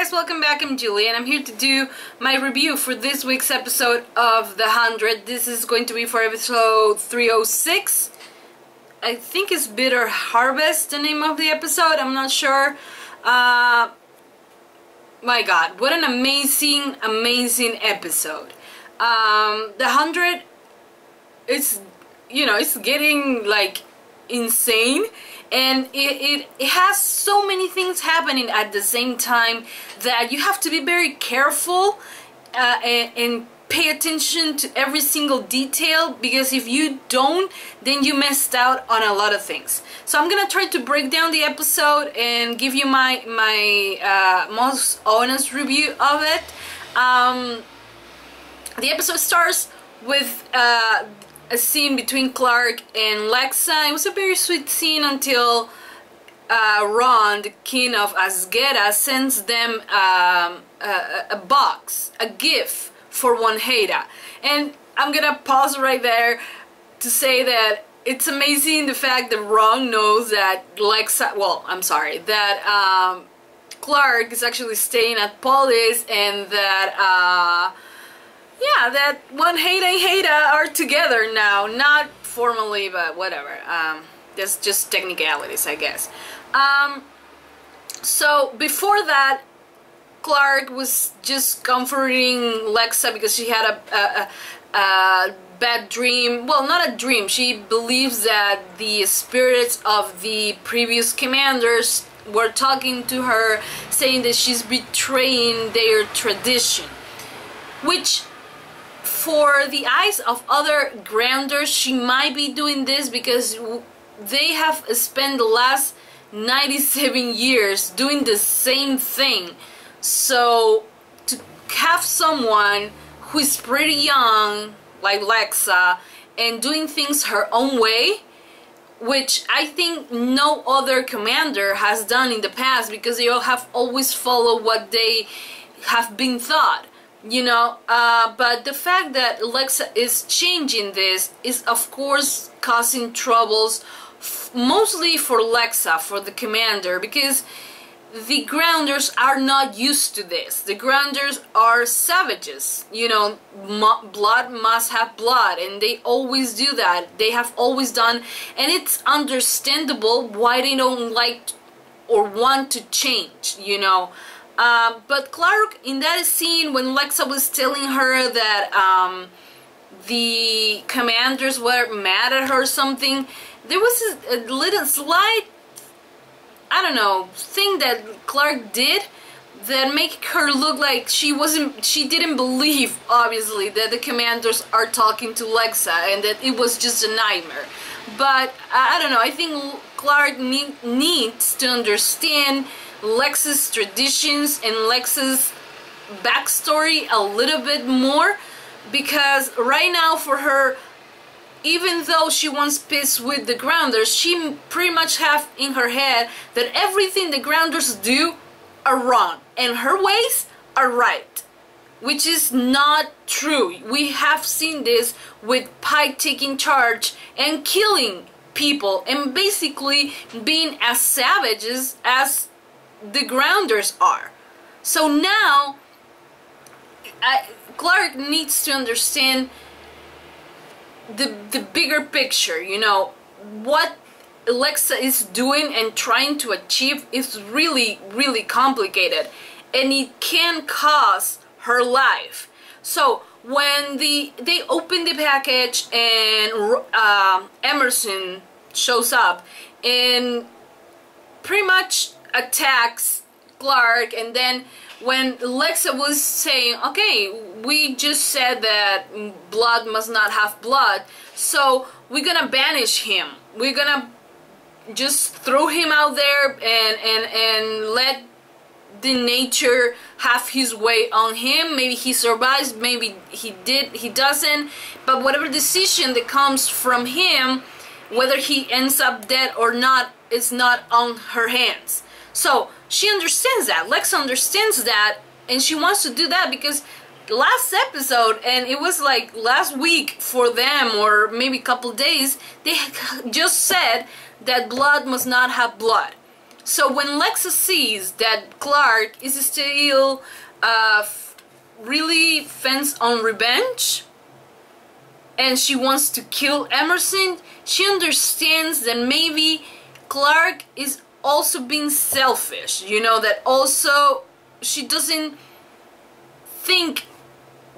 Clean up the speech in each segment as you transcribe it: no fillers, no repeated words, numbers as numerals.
guys, welcome back. I'm Julie and I'm here to do my review for this week's episode of The 100. This is going to be for episode 306. I think it's Bitter Harvest, the name of the episode. I'm not sure. My god, what an amazing episode. The 100, it's, you know, it's getting like insane, and it has so many things happening at the same time that you have to be very careful and pay attention to every single detail, because if you don't, then you missed out on a lot of things. So I'm gonna try to break down the episode and give you my most honest review of it. The episode starts with a scene between Clark and Lexa. It was a very sweet scene until Ron, the king of Asgera, sends them a box, a gift for Wanheda. And I'm gonna pause right there to say that it's amazing the fact that Ron knows that Lexa, well, I'm sorry, that Clark is actually staying at Polis, and that yeah, that Wanheda and Heda are together now. Not formally, but whatever. That's just technicalities, I guess. So before that, Clark was just comforting Lexa because she had a bad dream. Well, not a dream. She believes that the spirits of the previous commanders were talking to her, saying that she's betraying their tradition. Which, for the eyes of other grounders, she might be doing this because they have spent the last 97 years doing the same thing. So to have someone who is pretty young, like Lexa, and doing things her own way, which I think no other commander has done in the past, because they all have always followed what they have been taught. You know, but the fact that Lexa is changing this is of course causing troubles, mostly for Lexa, for the commander, because the grounders are not used to this. The grounders are savages, you know, blood must have blood, and they always do that. They have always done, and it's understandable why they don't like or want to change, you know. But Clark, in that scene when Lexa was telling her that the commanders were mad at her or something, there was a little slight, I don't know, thing that Clark did that made her look like she didn't believe, obviously, that the commanders are talking to Lexa and that it was just a nightmare. But I don't know, I think Clark needs to understand Lexa's traditions and Lexa's backstory a little bit more, because right now for her, even though she wants peace with the grounders, she pretty much have in her head that everything the grounders do are wrong and her ways are right, which is not true. We have seen this with Pike taking charge and killing people and basically being as savages as the grounders are. So now Clark needs to understand the bigger picture. You know, what Lexa is doing and trying to achieve is really complicated, and it can cost her life. So when they open the package and Emerson shows up and pretty much attacks Clark, and then when Lexa was saying, okay, we just said that blood must not have blood, so we're gonna banish him, we're gonna just throw him out there and let the nature have his way on him. Maybe he survives, maybe he doesn't, but whatever decision that comes from him, whether he ends up dead or not, is not on her hands. So she understands that, Lexa understands that, and she wants to do that because last episode, and it was like last week for them, or maybe a couple days, they just said that blood must not have blood. So when Lexa sees that Clark is still really bent on revenge and she wants to kill Emerson, she understands that maybe Clark is also being selfish, you know, that also she doesn't think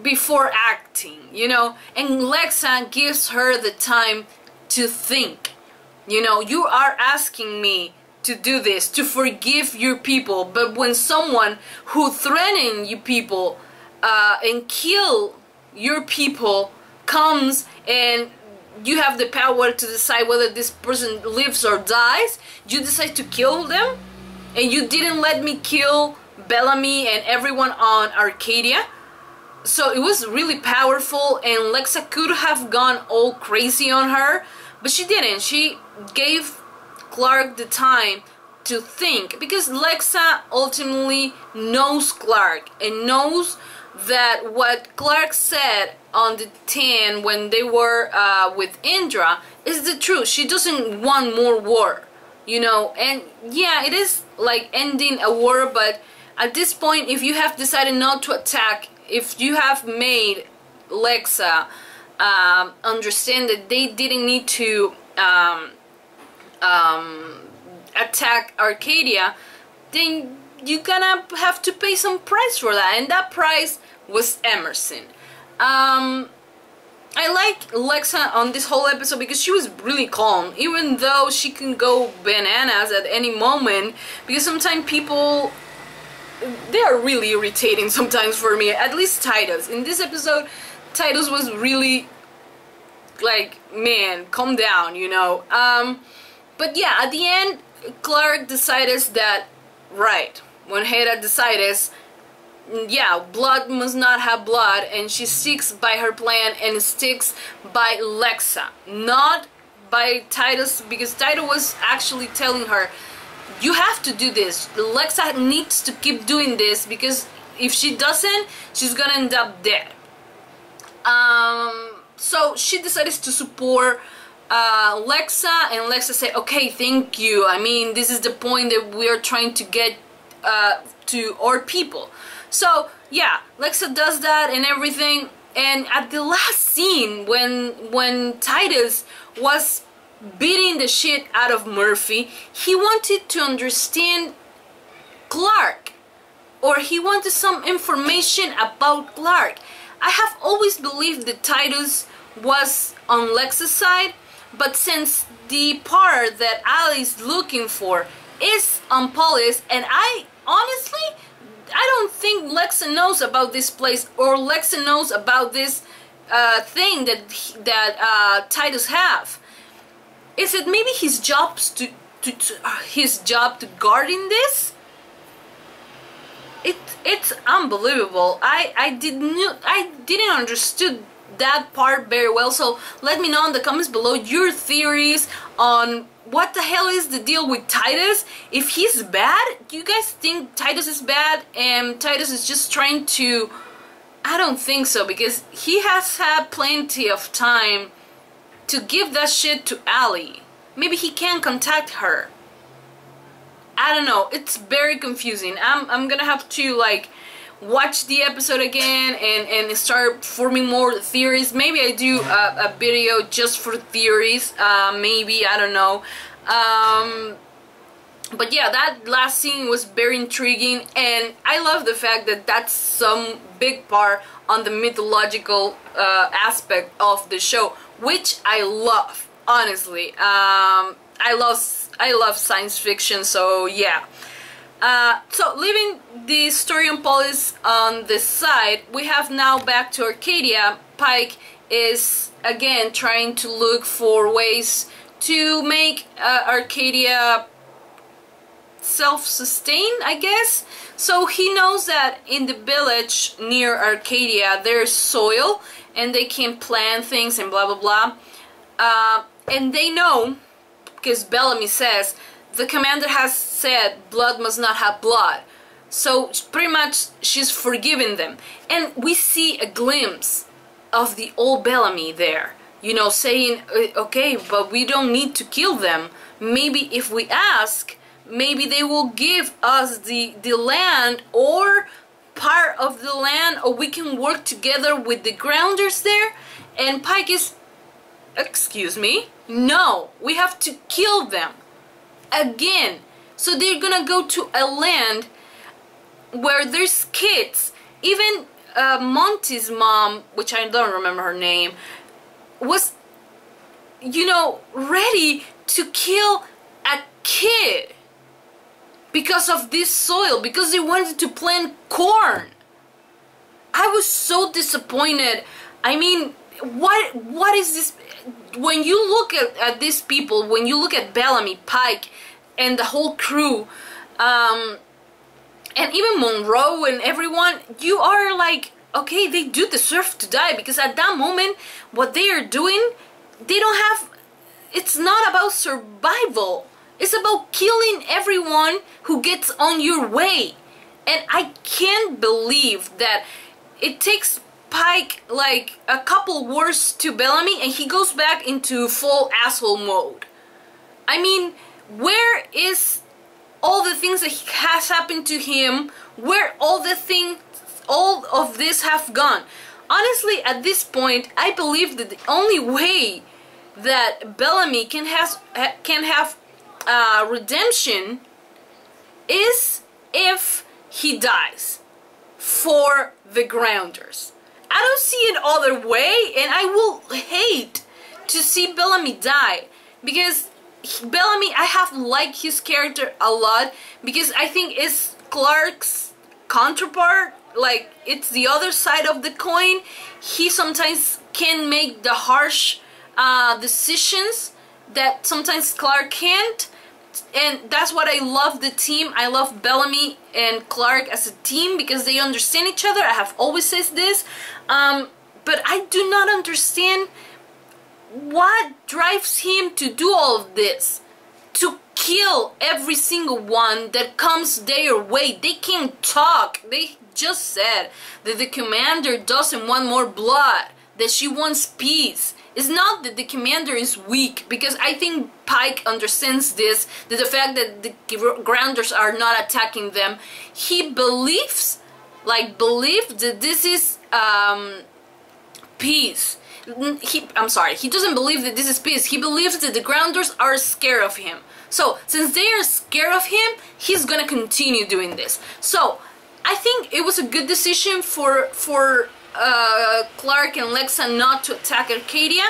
before acting, you know, and Lexa gives her the time to think. You know, you are asking me to do this, to forgive your people, but when someone who threaten you people and kill your people comes and you have the power to decide whether this person lives or dies, you decide to kill them, and you didn't let me kill Bellamy and everyone on Arcadia. So it was really powerful, and Lexa could have gone all crazy on her, but she didn't. She gave Clark the time to think, because Lexa ultimately knows Clark and knows that what Clark said on the 10 when they were with Indra is the truth. She doesn't want more war, you know, and yeah, it is like ending a war, but at this point, if you have decided not to attack, if you have made Lexa understand that they didn't need to attack Arcadia, then you're gonna have to pay some price for that, and that price was Emerson. I like Lexa on this whole episode because she was really calm, even though she can go bananas at any moment, because sometimes people, they are really irritating sometimes for me, at least Titus. In this episode, Titus was really like, man, calm down, you know. But yeah, at the end, Clark decides that, right, when Hera decides, yeah, blood must not have blood, and she sticks by her plan and sticks by Lexa, not by Titus, because Titus was actually telling her, you have to do this. Lexa needs to keep doing this, because if she doesn't, she's gonna end up dead. So she decides to support Lexa, and Lexa said, okay, thank you. I mean, this is the point that we are trying to get to our people. So yeah, Lexa does that and everything, and at the last scene when Titus was beating the shit out of Murphy, he wanted to understand Clark, or he wanted some information about Clark. I have always believed that Titus was on Lexa's side, but since the part that Ali's looking for is on Polis, and I honestly, I don't think Lexa knows about this place, or Lexa knows about this thing that Titus have. Is it maybe his job to guarding this? It's unbelievable. I didn't understood that part very well. So let me know in the comments below your theories on what the hell is the deal with Titus. If he's bad, do you guys think Titus is bad and Titus is just trying to... I don't think so, because he has had plenty of time to give that shit to Ali. Maybe he can contact her. I don't know. It's very confusing. I'm gonna have to like watch the episode again and start forming more theories. Maybe I do a video just for theories. Maybe, I don't know. But yeah, that last scene was very intriguing, and I love the fact that that's some big part on the mythological aspect of the show, which I love, honestly. I love science fiction, so yeah. So leaving the story on Polis on the side, we have now back to Arcadia. Pike is again trying to look for ways to make Arcadia self-sustained, I guess. So he knows that in the village near Arcadia there's soil and they can plant things and blah blah blah. And they know, because Bellamy says, the commander has said blood must not have blood. So pretty much she's forgiving them. And we see a glimpse of the old Bellamy there, you know, saying, okay, but we don't need to kill them. Maybe if we ask, maybe they will give us the land or part of the land, or we can work together with the grounders there. And Pike is, excuse me, no, we have to kill them again. So they're gonna go to a land where there's kids. Even Monty's mom, which I don't remember her name, was, you know, ready to kill a kid because of this soil, because they wanted to plant corn. I was so disappointed. I mean, what is this? When you look at these people, when you look at Bellamy, Pike, and the whole crew, and even Monroe and everyone, you are like, okay, they do deserve to die, because at that moment, what they are doing, they don't have, it's not about survival. It's about killing everyone who gets on your way. And I can't believe that it takes Pike like a couple words to Bellamy and he goes back into full asshole mode. I mean, where is all the things that has happened to him? Where all of this have gone? Honestly, at this point, I believe that the only way that Bellamy can have redemption is if he dies for the grounders. I don't see it other way, and I will hate to see Bellamy die, because Bellamy, I have liked his character a lot, because I think it's Clark's counterpart. Like, it's the other side of the coin. He sometimes can make the harsh decisions that sometimes Clark can't, and that's what I love the team. I love Bellamy and Clark as a team because they understand each other. I have always said this, but I do not understand what drives him to do all of this, to kill every single one that comes their way. They can't talk. They just said that the commander doesn't want more blood, that she wants peace. It's not that the commander is weak, because I think Pike understands this, that the fact that the grounders are not attacking them, he believes that this is peace. I'm sorry, he doesn't believe that this is peace. He believes that the grounders are scared of him. So, since they are scared of him, he's gonna continue doing this. So, I think it was a good decision for Clark and Lexa not to attack Arcadia,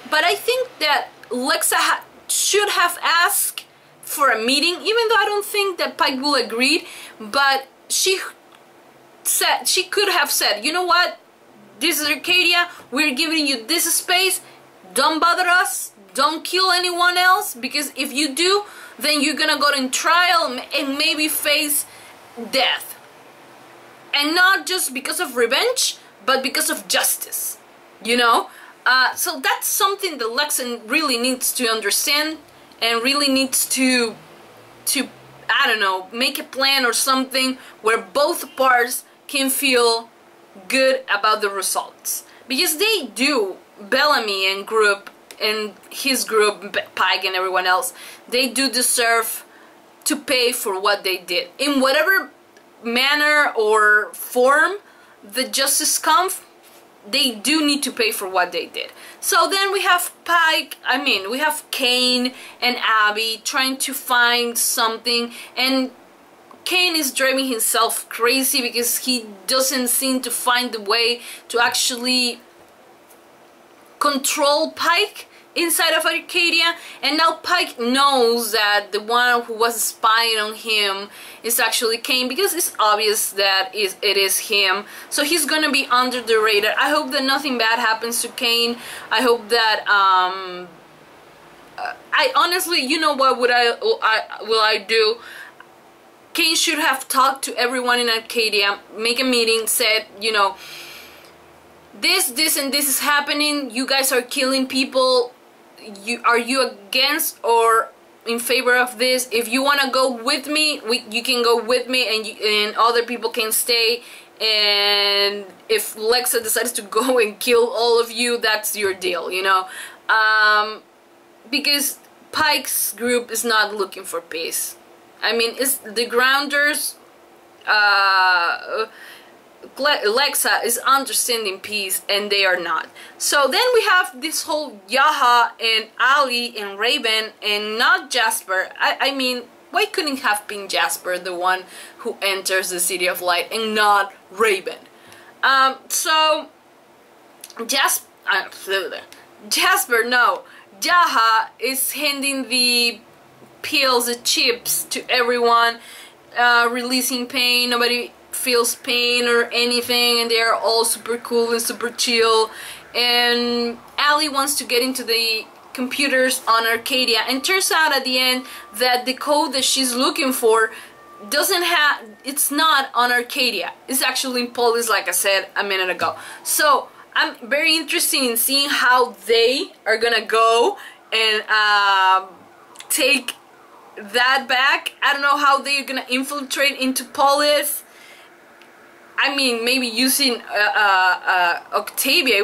but I think that Lexa should have asked for a meeting, even though I don't think that Pike will agree, but she could have said, you know what, this is Arcadia, we're giving you this space, don't bother us, don't kill anyone else, because if you do, then you're gonna go in trial and maybe face death. And not just because of revenge, but because of justice, you know? So that's something that Lexa really needs to understand, and really needs to I don't know, make a plan or something where both parts can feel good about the results. Because they do, Bellamy and group, and his group, Pike and everyone else, they do deserve to pay for what they did. In whatever manner or form the justice comes, they do need to pay for what they did. So then we have we have Kane and Abby trying to find something, and Kane is driving himself crazy because he doesn't seem to find the way to actually control Pike inside of Arcadia, and now Pike knows that the one who was spying on him is actually Kane, because it's obvious that it is him. So he's gonna be under the radar. I hope that nothing bad happens to Kane. I hope that I honestly, you know what will I do? Kane should have talked to everyone in Arcadia, make a meeting, said, you know, this and this is happening, you guys are killing people, are you against or in favor of this? If you want to go with me, you can go with me, and other people can stay, and if Lexa decides to go and kill all of you, that's your deal, you know? Because Pike's group is not looking for peace. I mean, is the grounders, Lexa is understanding peace, and they are not. So then we have this whole Yaha and Ali and Raven, and not Jasper. I mean, why couldn't have been Jasper the one who enters the City of Light and not Raven? So Jasper, no, Yaha is handing the pills, the chips to everyone, releasing pain. Nobody feels pain or anything, and they are all super cool and super chill. And Ali wants to get into the computers on Arcadia, and turns out at the end that the code that she's looking for it's not on Arcadia. It's actually in Polis, like I said a minute ago. So I'm very interested in seeing how they are gonna go and take that back. I don't know how they're gonna infiltrate into Polis. I mean, maybe using Octavia.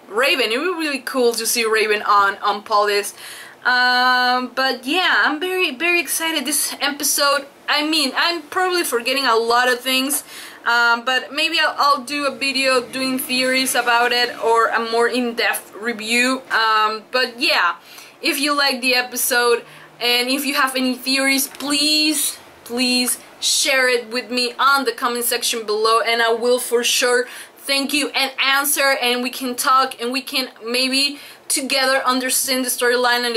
Raven. It would be really cool to see Raven on Polis. But yeah, I'm very excited this episode. I mean, I'm probably forgetting a lot of things, but maybe I'll do a video doing theories about it, or a more in-depth review. But yeah, if you like the episode and if you have any theories, please share it with me on the comment section below, and I will for sure thank you and answer, and we can talk, and we can maybe together understand the storyline a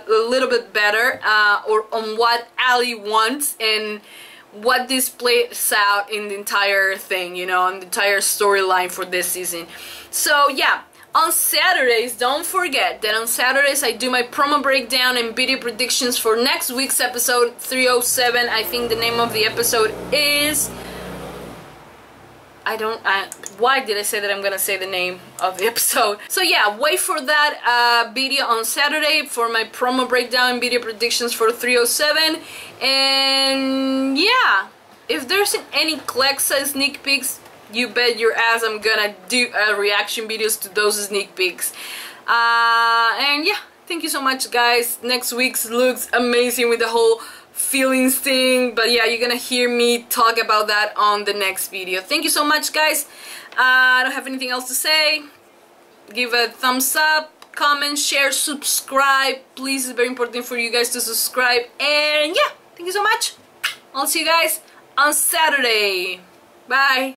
little bit better, or on what Ali wants and what this plays out in the entire thing, you know, on the entire storyline for this season. So yeah, on Saturdays, don't forget that on Saturdays I do my promo breakdown and video predictions for next week's episode 307. I think the name of the episode is... why did I say that I'm gonna say the name of the episode? So yeah, wait for that video on Saturday for my promo breakdown and video predictions for 307. And yeah, if there's any Lexa sneak peeks, you bet your ass I'm gonna do reaction videos to those sneak peeks. And yeah, thank you so much, guys. Next week's looks amazing with the whole feelings thing, but yeah, you're gonna hear me talk about that on the next video. Thank you so much, guys. I don't have anything else to say. Give a thumbs up, comment, share, subscribe. Please, it's very important for you guys to subscribe. And yeah, thank you so much. I'll see you guys on Saturday. Bye.